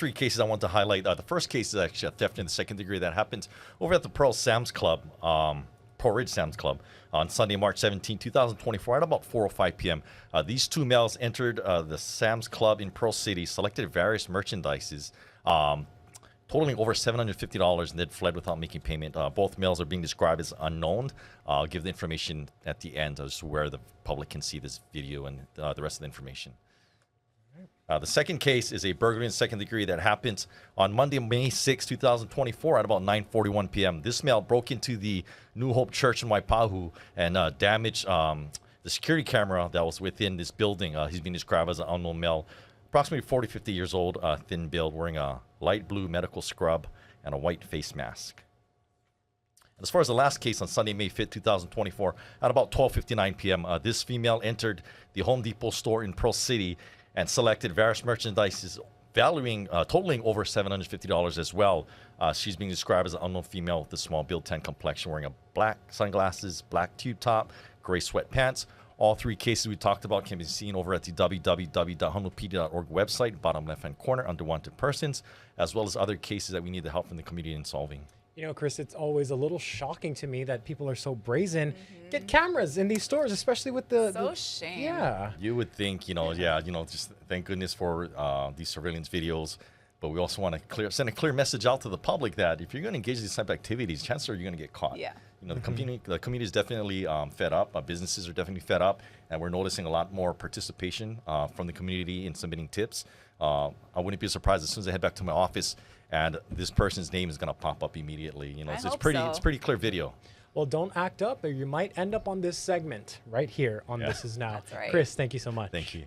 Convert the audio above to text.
three cases I want to highlight. The first case is actually a theft in the second degree that happened over at the Pearl Sam's Club, Pearl Ridge Sam's Club, on Sunday, March 17, 2024, at about 4:05 p.m. These two males entered the Sam's Club in Pearl City, selected various merchandises, totaling over $750, and then fled without making payment. Both males are being described as unknown. I'll give the information at the end as to where the public can see this video and the rest of the information. The second case is a burglary in second degree that happened on Monday, May 6, 2024 at about 9:41 p.m. This male broke into the New Hope Church in Waipahu and damaged the security camera that was within this building. He's being described as an unknown male, approximately 40, 50 years old, thin build, wearing a light blue medical scrub and a white face mask. And as far as the last case on Sunday, May 5th, 2024, at about 12:59 p.m., this female entered the Home Depot store in Pearl City and selected various merchandises totaling over $750 as well. She's being described as an unknown female with a small build, tan complexion, wearing a black sunglasses, black tube top, gray sweatpants. All three cases we talked about can be seen over at the www.honolupd.org website, bottom left-hand corner, under wanted persons, as well as other cases that we need the help from the community in solving. You know, Chris, it's always a little shocking to me that people are so brazen. Get cameras in these stores, especially with the shame. Yeah. You would think, just thank goodness for these surveillance videos. But we also want to send a clear message out to the public that if you're going to engage in these type of activities, chances are you're going to get caught. Yeah. The community is definitely fed up. Businesses are definitely fed up, and we're noticing a lot more participation from the community in submitting tips. I wouldn't be surprised as soon as I head back to my office and this person's name is going to pop up immediately. It's pretty clear video. Well, don't act up, or you might end up on this segment right here on This Is Now. That's right. Chris, thank you so much. Thank you.